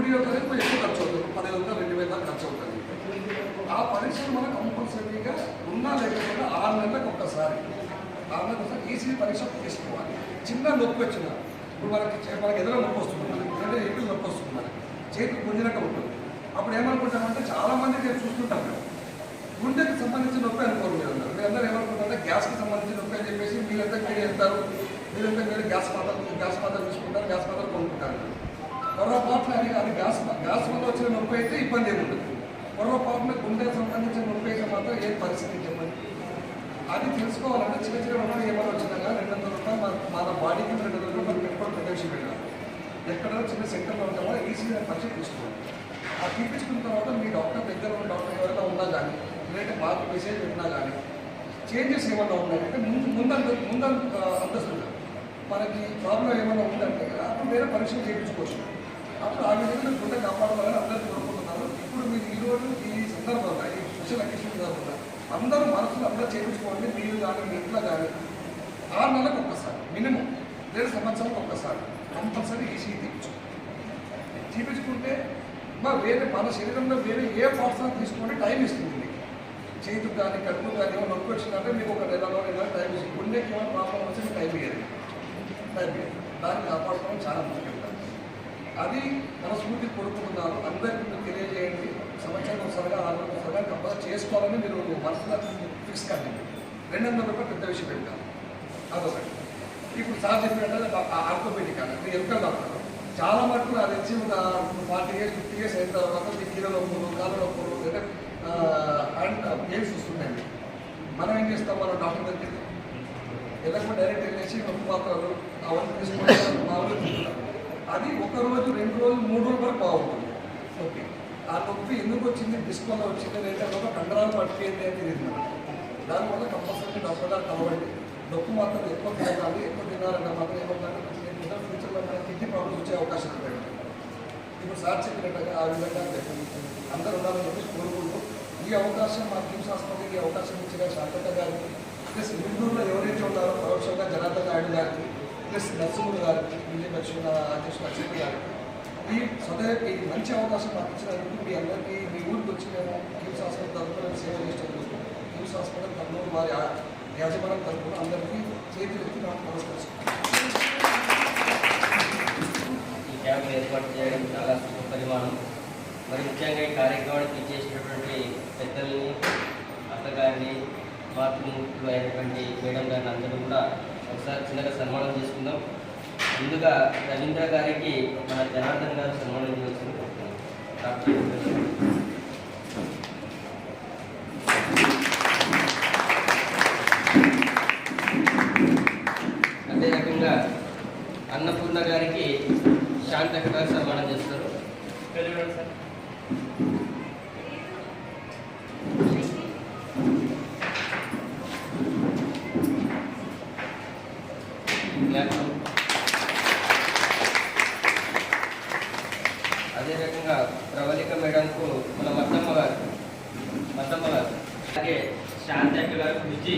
యూరియాతో ఎక్కువ ఖర్చు అవుతుంది, 10,000 2,000 దాకా ఖర్చు అవుతుంది. ఆ పరీక్షలు మనం కంపల్సరీగా ఉన్నా లేకపోతే 6 నెలలకు ఒక్కసారి ఈసీజీ పరీక్ష తీసుకోవాలి. చిన్న నొప్పి వచ్చిన ఇప్పుడు మనకి ఎదురు నొప్పి వస్తుంది, అంటే ఎక్కువ నొప్పి వస్తుంది, మనకి చేతికి పొందినట్టు ఉంటుంది. అప్పుడు ఏమనుకుంటామంటే చాలామంది నేను చూస్తుంటాను, గుండెకి సంబంధించిన నొప్పి అనుకోరు మీరందరూ ఏమనుకుంటారంటే గ్యాస్కి సంబంధించిన నొప్పి అని చెప్పేసి వీళ్ళంతా మీరు వెళ్తారు, వీళ్ళంతా మీరు గ్యాస్ మాత్రం తీసుకుంటారు, గ్యాస్ మాత్రం కొనుక్కుంటారు. పొరపాటున అది గ్యాస్ వల్ల వచ్చిన నొప్పి అయితే ఇబ్బంది ఏముంటుంది. పొరపాటున గుండెకి సంబంధించిన నొప్పి అయితే మాత్రం ఏ పరిస్థితి చెప్పండి. అది తెలుసుకోవాలంటే చిన్న చిన్న నొప్పి ఏమైనా వచ్చినా $200 మన బాడీకి $200 మనం పెట్టుకోవడం పెద్ద విషయం పెట్టాలి. ఎక్కడో చిన్న సెంటర్లో ఉంటామో ఈసీజీ పరీక్ష తీసుకోవాలి. ఆ తీపించుకున్న తర్వాత మీ డాక్టర్ దగ్గర ఉన్న డాక్టర్ ఎవరైనా ఉన్నా కానీ లేదంటే మాకు మెసేజ్ పెట్టినా కానీ చేంజెస్ ఏమైనా ఉన్నాయంటే ముందు అంతస్తుంది మనకి ప్రాబ్లం ఏమైనా ఉందంటే అప్పుడు వేరే పరీక్షలు చేయించుకోవచ్చు. అప్పుడు ఆ విధంగా గుండె కాపాడాలని అందరూ కోరుకుంటున్నారు. ఇప్పుడు మీరు ఈరోజు ఈ సందర్భంగా ఈ స్పెషల్ అకేషన్ కాకుండా అందరూ మనసులో అందరూ చేయించుకోండి. మీరు కానీ మీ ఇంట్లో కానీ 6 నెలలకు ఒక్కసారి మినిమం, లేదా సంవత్సరానికి ఒక్కసారి కంపల్సరీ ఈసీజీ తీపించుకుంటే వేరే మన శరీరంలో వేరే ఏ పార్ట్స్ తీసుకుంటే టైం ఇస్తుంది. మీకు చేతుకు కానీ కడుపు కానీ ఏమైనా నొప్పి వచ్చిందంటే మీకు ఒక నెలలో టైం ఇస్తుంది. గుండెకి ఏమైనా ప్రాబ్లం వచ్చి టైం ఇయ్యదు. దాన్ని కాపాడుకోవడం చాలా ముఖ్యం. అది మనస్ఫూర్తి కోరుకుంటున్నారు. అందరికీ మీరు తెలియజేయండి. సంవత్సరానికి ఒకసారిగా 6 నెలలకు ఒకసారిగా కంపల్సరీ చేసుకోవాలని మీరు మనసులో ఫిక్స్ కండి. $200 పెద్ద విషయం పెట్టాలి. అదొకటి. ఇప్పుడు సార్ చెప్పినట్టు ఆర్థోపెడిక్ అంటే ఎలుకల డాక్టర్ చాలా మటుకు అది వచ్చి ఒక 40 years 50 years అయిన తర్వాత మీ కీళ్ళ నొప్పులు, కాళ్ళ నొప్పులు లేదా పెయిన్స్ వస్తున్నాయండి. మనం ఏం చేస్తాం, మన డాక్టర్ దగ్గరికి వెళ్ళకుండా డైరెక్ట్ వెళ్ళేసి నొప్పి మాత్రాలు అవన్నీ తీసుకుంటే మామూలుగా తీసుకుంటాం. అది 1 రోజు 2 రోజులు 3 రోజుల వరకు బాగుంటుంది. ఓకే, ఆ నొప్పి ఎందుకు వచ్చింది, డిస్క్ వల్ల వచ్చింది లేదా ఒక కండరాలు పట్టుకేంటి అని తెలియదు. దానివల్ల కంపల్సరీ డాక్టర్ గారు కలవండి. నొప్పి మాత్రం ఎక్కువ తినాలి, ఎక్కువ తినాలన్నా మాత్రం ఏమవుతుందంటే ఫ్యూచర్లో మనకి కిడ్నీ ప్రాబ్లమ్స్ వచ్చే అవకాశం ఉంటాయి. ఇప్పుడు సార్ చెప్పినట్టుగా ఆ విధంగా అందరూ ఉండాలని చెప్పి కోరుకుంటూ ఈ అవకాశం మా కిమ్స్ హాస్పిటల్కి ఈ అవకాశం ఇచ్చిన శాంతక్క గారికి, ప్లస్ గుంటూరులో ఎవరైతే ఉన్నారో పరోక్షంగా జనార్దన్ నాయుడు గారికి, ప్లస్ నరసింహుడు గారికి, బీజేపీ అధ్యక్షుడు అక్షయ్ గారికి ఈ మంచి అవకాశం మాకు ఇచ్చినందుకు మీ అందరికీ మీ ఊరికి వచ్చి మేము కిమ్స్ హాస్పిటల్ తరఫున సేవ చేసినందుకు కిమ్స్ హాస్పిటల్ కర్నూలు వారి యాజమాన్యం తరఫున అందరికీ చేతులెత్తి నాకు నమస్కరిస్తున్నాను. ఈ క్యాంప్ ఏర్పాటు చేయడం చాలా శుభ పరిమాణం. మరి ముఖ్యంగా ఈ కార్యక్రమానికి ఇచ్చేసినటువంటి పెద్దల్ని, అత్తగారిని, మాతృమూర్తులు అయినటువంటి మేడం గారిని అందరూ కూడా ఒకసారి చిన్నగా సన్మానం చేసుకుందాం. ముందుగా రవీంద్ర గారికి మన జనార్దన్ గారు సన్మానం చేయాల్సింది అదే రకంగా అన్నపూర్ణ గారికి శాంతక్క గారు సన్మానం చేస్తారు. సార్ అదే రకంగా ప్రవళిక మేడంకు మన మద్దమ్మ గారు అలాగే శాంతక్క గారు బుజ్జి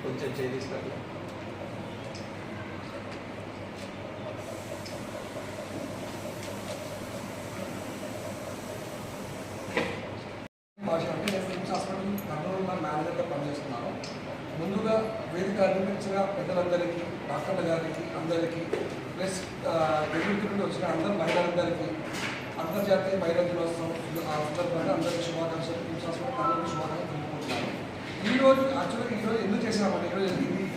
కొంచెం చేయిస్తారు. భాష అంటే నేను కిమ్స్ హాస్పిటల్ కర్నూలు మేనేజర్గా పనిచేస్తున్నాను. ముందుగా వేదిక అందించిన పెద్దలందరికీ, డాక్టర్ల గారికి అందరికీ, ప్లస్ ఎదుటి నుండి వచ్చిన అందరు మహిళలందరికీ అంతర్జాతీయ మహిళా దినోత్సవం సందర్భంగా అందరికీ శుభాకాంక్షలు, కిమ్స్ హాస్పిటల్ కర్నూలు శుభాకాంక్షలు తెలుపుకుంటున్నాను. ఈరోజు యాక్చువల్గా ఎందుకు చేసామంటే ఈరోజు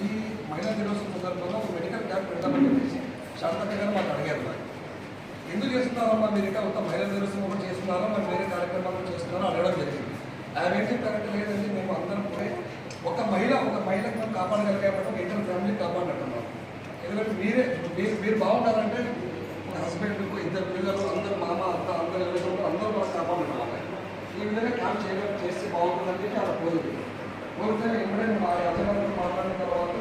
ఈ మహిళా దినోత్సవం సందర్భంగా ఒక మెడికల్ క్యాంప్ పెడదామని చెప్పేసి శాంతక్క గారు మాకు అడిగారు. మరి ఎందుకు చేస్తున్నారమ్మా మీరు ఇంకా ఒక మహిళా దినోత్సవం ఒకటి చేస్తున్నారో మరి వేరే కార్యక్రమాలు చేస్తున్నారో అడగడం జరిగింది. ఆయన ఏం చెప్పారంటే లేదండి మేము అందరం పోయి ఒక మహిళకు మేము కాపాడగలిగామంటే ఒక ఇద్దరు ఫ్యామిలీ కాపాడినట్టున్నాం. ఎందుకంటే మీరు బాగుండాలంటే హస్బెండ్, 2 పిల్లలు, అందరూ మామ, అత్త, అందరూ అందరూ మనం కాపాడుతున్నాం. ఈ విధంగా చేస్తే బాగుంటుందని చెప్పి అలా కోరింది. కోరితే ఎప్పుడైనా మా యజమానితో మాట్లాడిన తర్వాత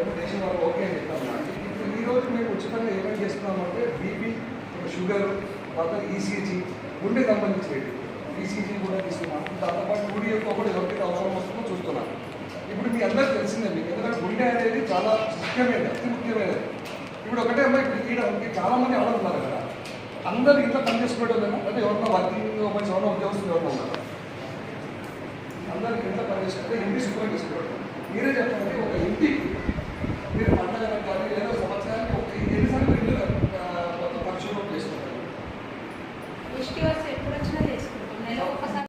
ఏమో దేశం వాళ్ళు ఓకే అని చెప్తాను. ఇప్పుడు ఈరోజు మేము ఉచితంగా ఏమేమి చేస్తున్నామంటే బీపీ, షుగర్, తర్వాత ఈసీజీ, గుండెకి సంబంధించినవి ఈసీజీ కూడా తీసుకున్నాం. దాంతోపాటు గుడి యొక్క కూడా ఎవరికి అవసరం వస్తుందో చూస్తున్నాం. ఇప్పుడు మీ అందరికీ తెలిసిందే మీకు, ఎందుకంటే గుండె అనేది చాలా ముఖ్యమైనది, అతి ముఖ్యమైనది. ఇప్పుడు ఒకటే అమ్మాయి ఇక్కడ చాలా మంది ఆడుతున్నారు కదా, అందరూ ఇంట్లో పని చేసుకోవడం అంటే ఎవరన్నా వర్కింగ్ ఉమెన్స్, ఎవరన్నా ఉద్యోగస్తులు ఎవరన్నా ఉన్నారు, అందరికి ఇంట్లో పని చేసుకుంటే ఇంటి శుభ్రం చేసుకోవడం. మీరే చెప్పండి, ఒక ఇంటికి మీరు పండగలకు కానీ లేదా సంవత్సరానికి ఒక ఎన్నిసార్లు ఇల్లు మొత్తం పరిశుభ్రం చేసుకుంటారు? ఎప్పుడు వచ్చినా చేసుకుంటాం. నెల ఒకసారి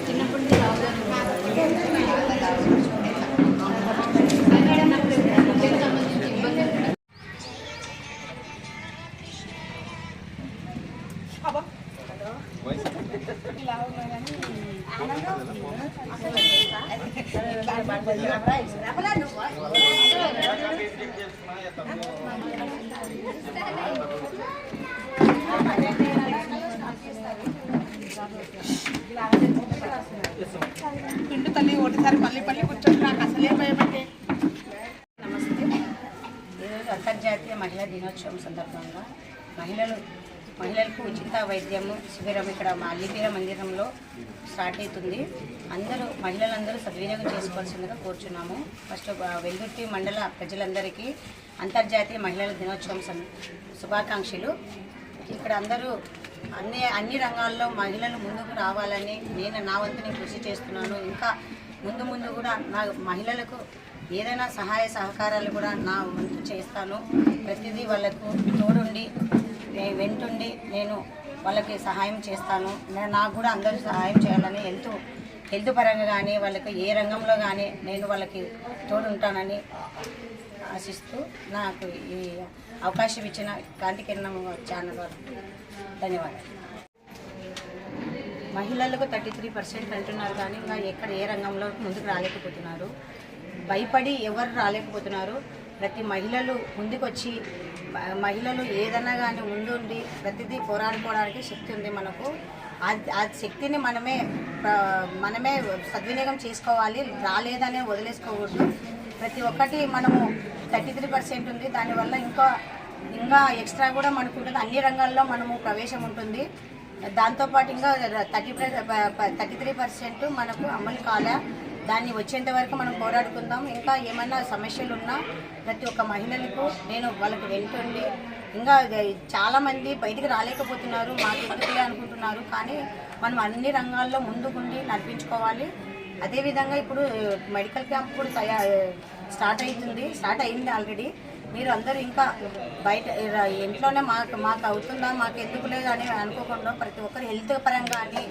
చిన్నప్పటి నుంచి సంబంధించి ఇబ్బంది పిండు తల్లి ఒకటిసారి పల్లి కూర్చొని నాకు అసలే భయపడే. నమస్తే. ఈరోజు అంతర్జాతీయ మహిళా దినోత్సవం సందర్భంగా మహిళలకు ఉచిత వైద్యము శిబిరం ఇక్కడ మా అల్లిపీర మందిరంలో స్టార్ట్ అవుతుంది. మహిళలందరూ సద్వినియోగం చేసుకోవాల్సిందిగా కోరుచున్నాము. ఫస్ట్ వెల్దుర్తి మండల ప్రజలందరికీ అంతర్జాతీయ మహిళల దినోత్సవం శుభాకాంక్షలు. ఇక్కడ అందరూ అన్ని రంగాల్లో మహిళలు ముందుకు రావాలని నేను నా వంతుని కృషి చేస్తున్నాను. ఇంకా ముందు కూడా నా మహిళలకు ఏదైనా సహాయ సహకారాలు కూడా నా వంతు చేస్తాను. ప్రతిదీ వాళ్ళకు తోడుండి వెంటుండి నేను వాళ్ళకి సహాయం చేస్తాను. నాకు కూడా అందరూ సహాయం చేయాలని హెల్త్ పరంగా కానీ వాళ్ళకి ఏ రంగంలో కానీ నేను వాళ్ళకి తోడుంటానని ఆశిస్తూ నాకు ఈ అవకాశం ఇచ్చిన కాంతికిరణం ఛానల్ వారికి ధన్యవాదాలు. మహిళలకు 33% అంటున్నారు కానీ ఇంకా ఎక్కడ ఏ రంగంలో ముందుకు రాలేకపోతున్నారు. భయపడి ఎవరు రాలేకపోతున్నారు. ప్రతి మహిళలు ముందుకొచ్చి మహిళలు ఏదైనా కానీ ముందుండి ప్రతిదీ పోరాడుకోవడానికి శక్తి ఉంది మనకు. ఆ శక్తిని మనమే సద్వినియోగం చేసుకోవాలి. రాలేదనే వదిలేసుకోకూడదు. ప్రతి ఒక్కటి మనము 33% ఉంది. దానివల్ల ఇంకా ఎక్స్ట్రా కూడా మనకు ఉంటుంది. అన్ని రంగాల్లో మనము ప్రవేశం ఉంటుంది. దాంతోపాటు ఇంకా 33% మనకు అమలు కాలే. దాన్ని వచ్చేంత వరకు మనం పోరాడుకుందాం. ఇంకా ఏమైనా సమస్యలు ఉన్నా ప్రతి ఒక్క మహిళలకు నేను వాళ్ళకి వెళ్తుండే. ఇంకా చాలామంది బయటికి రాలేకపోతున్నారు, మాకెందుకులే అనుకుంటున్నారు. కానీ మనం అన్ని రంగాల్లో ముందుకుండి నడిపించుకోవాలి. అదేవిధంగా ఇప్పుడు మెడికల్ క్యాంప్ కూడా స్టార్ట్ అయింది ఆల్రెడీ. మీరు అందరూ ఇంకా బయట ఇంట్లోనే మాకు అవుతుందా, మాకు ఎందుకులే అని అనుకోకుండా ప్రతి ఒక్కరు హెల్త్ పరంగా కానీ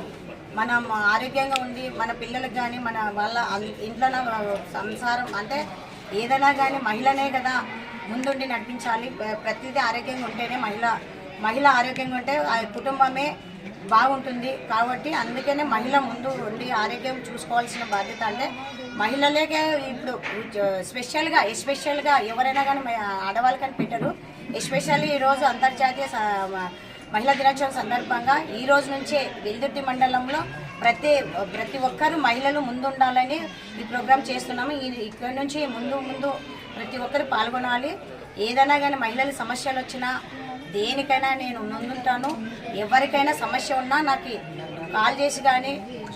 మనం ఆరోగ్యంగా ఉండి మన పిల్లలకు కానీ వాళ్ళ ఇంట్లో సంసారం అంటే ఏదైనా కానీ మహిళనే కదా ముందుండి నడిపించాలి. ప్రతిదీ ఆరోగ్యంగా ఉంటేనే మహిళ ఆరోగ్యంగా ఉంటే ఆ కుటుంబమే బాగుంటుంది. కాబట్టి అందుకనే మహిళ ముందు ఉండి ఆరోగ్యం చూసుకోవాల్సిన బాధ్యత. అంటే మహిళలకే ఇప్పుడు ఎస్పెషల్గా ఎవరైనా కానీ ఆడవాళ్ళకని పెట్టరు. ఎస్పెషల్లీ ఈరోజు అంతర్జాతీయ మహిళా దినోత్సవం సందర్భంగా ఈ రోజు నుంచే వెల్దుర్తి మండలంలో ప్రతి ఒక్కరు మహిళలు ముందుండాలని ఈ ప్రోగ్రాం చేస్తున్నాము. ఇక్కడ నుంచి ముందు ప్రతి ఒక్కరు పాల్గొనాలి. ఏదైనా కానీ మహిళల సమస్యలు వచ్చినా దేనికైనా నేను ముందుంటాను. ఎవరికైనా సమస్య ఉన్నా నాకు కాల్ చేసి కానీ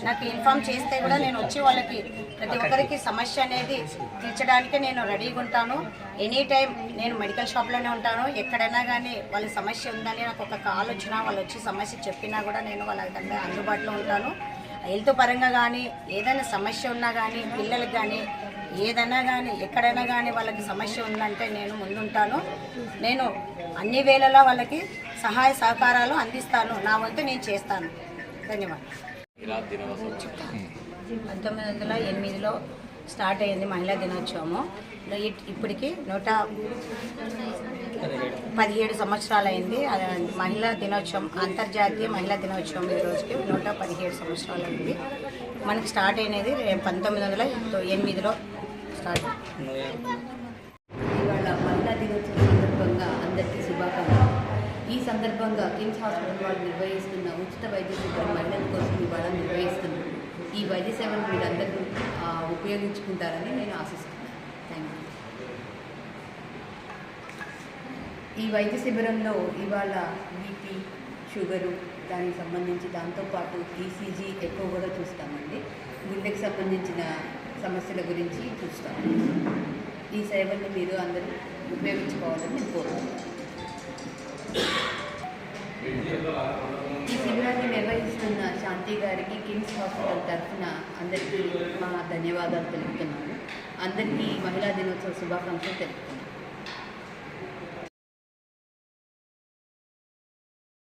నాకు ఇన్ఫామ్ చేస్తే కూడా నేను వచ్చి వాళ్ళకి ప్రతి ఒక్కరికి సమస్య అనేది తీర్చడానికి నేను రెడీగా ఉంటాను. ఎనీ టైం నేను మెడికల్ షాప్లోనే ఉంటాను. ఎక్కడైనా కానీ వాళ్ళ సమస్య ఉందని నాకు ఒక కాల్ వచ్చినా వాళ్ళు వచ్చి సమస్య చెప్పినా కూడా నేను వాళ్ళకి అందుబాటులో ఉంటాను. హెల్త్ పరంగా కానీ ఏదైనా సమస్య ఉన్నా కానీ పిల్లలకు కానీ ఏదైనా కానీ ఎక్కడైనా కానీ వాళ్ళకి సమస్య ఉందంటే నేను ముందుంటాను. నేను అన్ని వేళలా వాళ్ళకి సహాయ సహకారాలు అందిస్తాను. నా వంతు నేను చేస్తాను. ధన్యవాదాలు. 1908లో స్టార్ట్ అయ్యింది మహిళా దినోత్సవము. ఇప్పటికి 17 సంవత్సరాలైంది. మహిళా దినోత్సవం, అంతర్జాతీయ మహిళా దినోత్సవం ఈ రోజుకి 117 సంవత్సరాలైంది. మనకి స్టార్ట్ అయినది 1908లో స్టార్ట్. ఇవాళ మహిళా దినోత్సవం సందర్భంగా అందరికీ శుభాకాంక్షలు. ఈ సందర్భంగా కిమ్స్ హాస్పిటల్ వాళ్ళు నిర్వహిస్తున్న ఉచిత వైద్య శిబిరం మహిళల కోసం ఇవాళ నిర్వహిస్తున్నారు. ఈ వైద్య సేవలు మీరందరూ ఉపయోగించుకుంటారని నేను ఆశిస్తున్నాను. Thank you. ఈ వైద్య శిబిరంలో ఇవాళ బీపీ, షుగరు, దానికి సంబంధించి దాంతోపాటు ఈసీజీ ఎక్కువ కూడా చూస్తామండి. గుండెకి సంబంధించిన సమస్యల గురించి చూస్తాము. ఈ సేవల్ని మీరు అందరూ ఉపయోగించుకోవాలని నేను కోరుతున్నాను. ఈ శిబిరాన్ని నిర్వహిస్తున్న శాంతి గారికి కిమ్స్ హాస్పిటల్ తరఫున అందరికీ మా ధన్యవాదాలు తెలుపుతున్నాను. అందరికీ మహిళా దినోత్సవ శుభాకాంక్షలు తెలుపుతున్నాను.